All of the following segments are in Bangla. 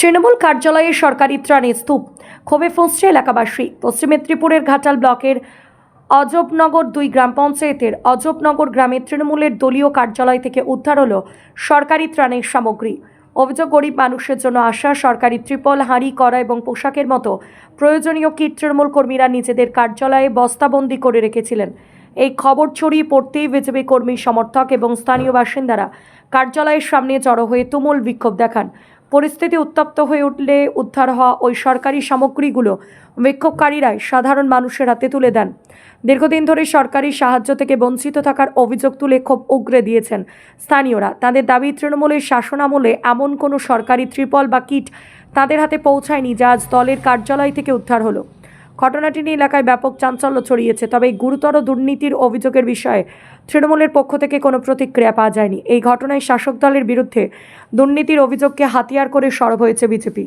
তৃণমূল কার্যালয়ে সরকারি ত্রাণে স্তূপ, ক্ষোভে ফুঁসছে এলাকাবাসী। পশ্চিম মেদিনীপুরের ঘাটাল ব্লকের অজবনগর 2 গ্রাম পঞ্চায়েতের অজবনগর গ্রামের তৃণমূলের দলীয় কার্যালয় থেকে উদ্ধার হলো সরকারি ত্রাণের সামগ্রী। অভিযোগ, গরিব মানুষের জন্য আসা সরকারি ত্রিপল, হাঁড়ি, কড়া এবং পোশাকের মতো প্রয়োজনীয় কিট তৃণমূল কর্মীরা নিজেদের কার্যালয়ে বস্তাবন্দি করে রেখেছিলেন। এই খবর ছড়িয়ে পড়তেই বিজেপি কর্মী, সমর্থক এবং স্থানীয় বাসিন্দারা কার্যালয়ের সামনে জড়ো হয়ে তুমুল বিক্ষোভ দেখান। পরিস্থিতি উত্তপ্ত হয়ে উঠলে উদ্ধার হওয়া ওই সরকারি সামগ্রীগুলো বিক্ষোভকারীরাই সাধারণ মানুষের হাতে তুলে দেন। দীর্ঘদিন ধরে সরকারি সাহায্য থেকে বঞ্চিত থাকার অভিযোগ তুলে ক্ষোভ উগরে দিয়েছেন স্থানীয়রা। তাদের দাবি, তৃণমূলের শাসনামলে এমন কোনো সরকারি ত্রিপল বা কিট তাদের হাতে পৌঁছায়নি, যা আজ দলের কার্যালয় থেকে উদ্ধার হলো। ঘটনাটি নিয়ে এলাকায় ব্যাপক চাঞ্চল্য ছড়িয়েছে। তবে এই গুরুতর দুর্নীতির অভিযোগের বিষয়ে তৃণমূলের পক্ষ থেকে কোনো প্রতিক্রিয়া পাওয়া যায়নি। এই ঘটনায় শাসক দলের বিরুদ্ধে দুর্নীতির অভিযোগকে হাতিয়ার করে সরব হয়েছে বিজেপি।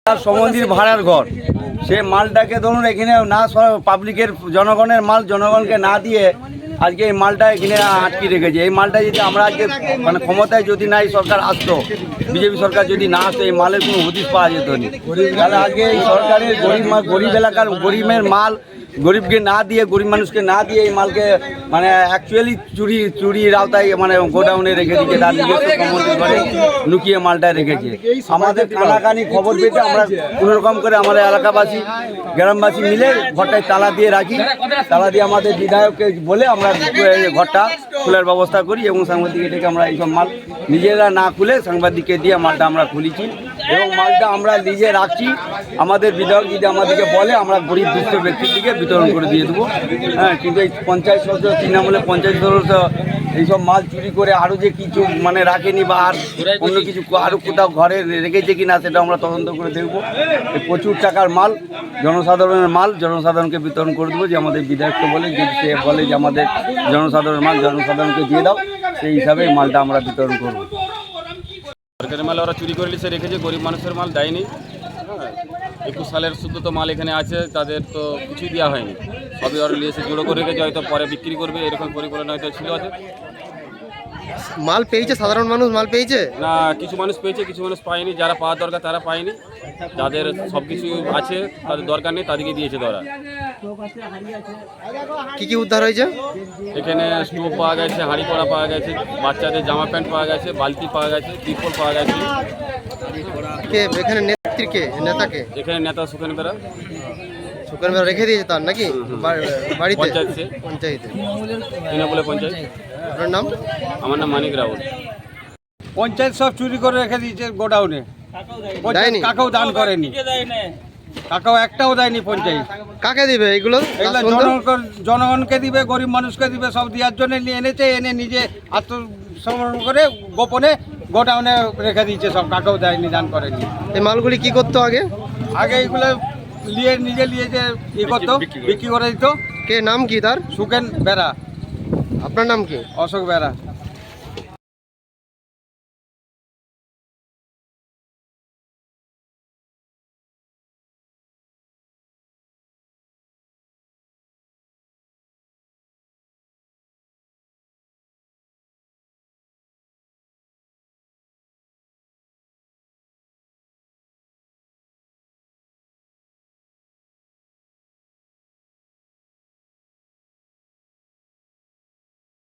সমন্দির ভাড়ার ঘর, সে মালটাকে ধরুন এখানে না পাবলিকের জনগণের মাল জনগণকে না দিয়ে আজকে এই মালটা এখানে আটকে রেখেছে। এই মালটা যদি আমরা আজকে মানে ক্ষমতায় যদি না এই সরকার আসতো, বিজেপি সরকার যদি না আসতো, এই মালের কোনো হদিশ পাওয়া যেত না। তাহলে আজকে এই সরকারের গরিব এলাকার গরিবের মাল গরিবকে না দিয়ে, গরিব মানুষকে না দিয়ে এই মালকে মানে অ্যাকচুয়ালি চুরির আওতায় মানে গোডাউনে রেখে দিয়েছে, তার নিজস্ব সম্বন্ধে করে লুকিয়ে মালটা রেখেছে। আমাদের কানাকানি খবর পেতে আমরা কোনোরকম করে আমাদের এলাকাবাসী গ্রামবাসী মিলে ঘরটায় তালা দিয়ে রাখি। তালা দিয়ে আমাদের বিধায়ককে বলে আমরা ঘরটা খোলার ব্যবস্থা করি এবং সাংবাদিককে ডেকে আমরা এইসব মাল নিজেরা না খুলে সাংবাদিককে দিয়ে মালটা আমরা খুলেছি এবং মালটা আমরা নিজে রাখছি। আমাদের বিধায়ক যদি আমাদেরকে বলে আমরা গরিব দুস্থ ব্যক্তির দিকে বিতরণ করে দিয়ে দেবো। হ্যাঁ, কিন্তু এই পঞ্চায়েত সদস্য, তৃণমূলের পঞ্চায়েত সদস্য এইসব মাল চুরি করে আরও যে কিছু মানে রাখেনি বা আর অন্য কিছু আরও কোথাও ঘরে রেখেছে কি না সেটা আমরা তদন্ত করে দেখবো। প্রচুর টাকার মাল, জনসাধারণের মাল জনসাধারণকে বিতরণ করে দেবো। যে আমাদের বিধায়ককে বলে, যদি সে বলে যে আমাদের জনসাধারণের মাল জনসাধারণকে দিয়ে দাও, সেই হিসাবে মালটা আমরা বিতরণ করবো। সরকারি মাল ওরা চুরি করে লিখে রেখেছে, গরিব মানুষের মাল দেয়নি। 21 সালের শুদ্ধ তো মাল এখানে আছে, তাদের তো কিছুই দেওয়া হয়নি, সবই ওরা নিয়ে এসে জোড়ো করে রেখেছে, হয়তো পরে বিক্রি করবে এরকম পরিকল্পনা হয়তো ছিল। আছে মাল পেয়েছে, সাধারণ মানুষ মাল পেয়েছে না, কিছু মানুষ পেয়েছে, কিছু মানুষ পায়নি। যারা পাওয়ার দরকার তারা পায়নি, যাদের সব কিছু আছে তাদের দরকার নেই তাদেরকে দিয়েছে ধরা। কি কি উদ্ধার হয়েছে? এখানে স্টোভ পাওয়া গেছে, হাঁড়ি কড়া পাওয়া গেছে, বাচ্চাদের জামা প্যান্ট পাওয়া গেছে, বালতি পাওয়া গেছে, ত্রিপল পাওয়া গেছে। কে এখানে নেত্রী, কে নেতাকে? এখানে নেতা সুখেন বেরা রেখে দিয়েছে তার নাকি বাড়িতে? পঞ্চায়েতে, তৃণমূলের পঞ্চায়েত। আপনার নাম? আমার নাম মানিক রাউত। পঞ্চায়েত সব চুরি করে রেখে দিয়েছে গোডাউনে, কাকেও দান করেনি, কাকাও একটাও দেয়নি পঞ্চায়েত। কাকে দিবে এগুলো? জনগণকে দিবে, গরিব মানুষকে দিবে, সব দেওয়ার জন্য নিয়ে এনেছে, এনে নিজে আত্মসমর্পণ করে গোপনে গোডাউনে রেখে দিয়েছে, সব কাকেও দেয়নি, দান করেনি। এই মালগুলি কি করতো আগে? এগুলো নিজে যে করতো, বিক্রি করে দিত। কে নাম কি তার? সুখেন বেরা। আপনার নাম কি? অশোক বেরা।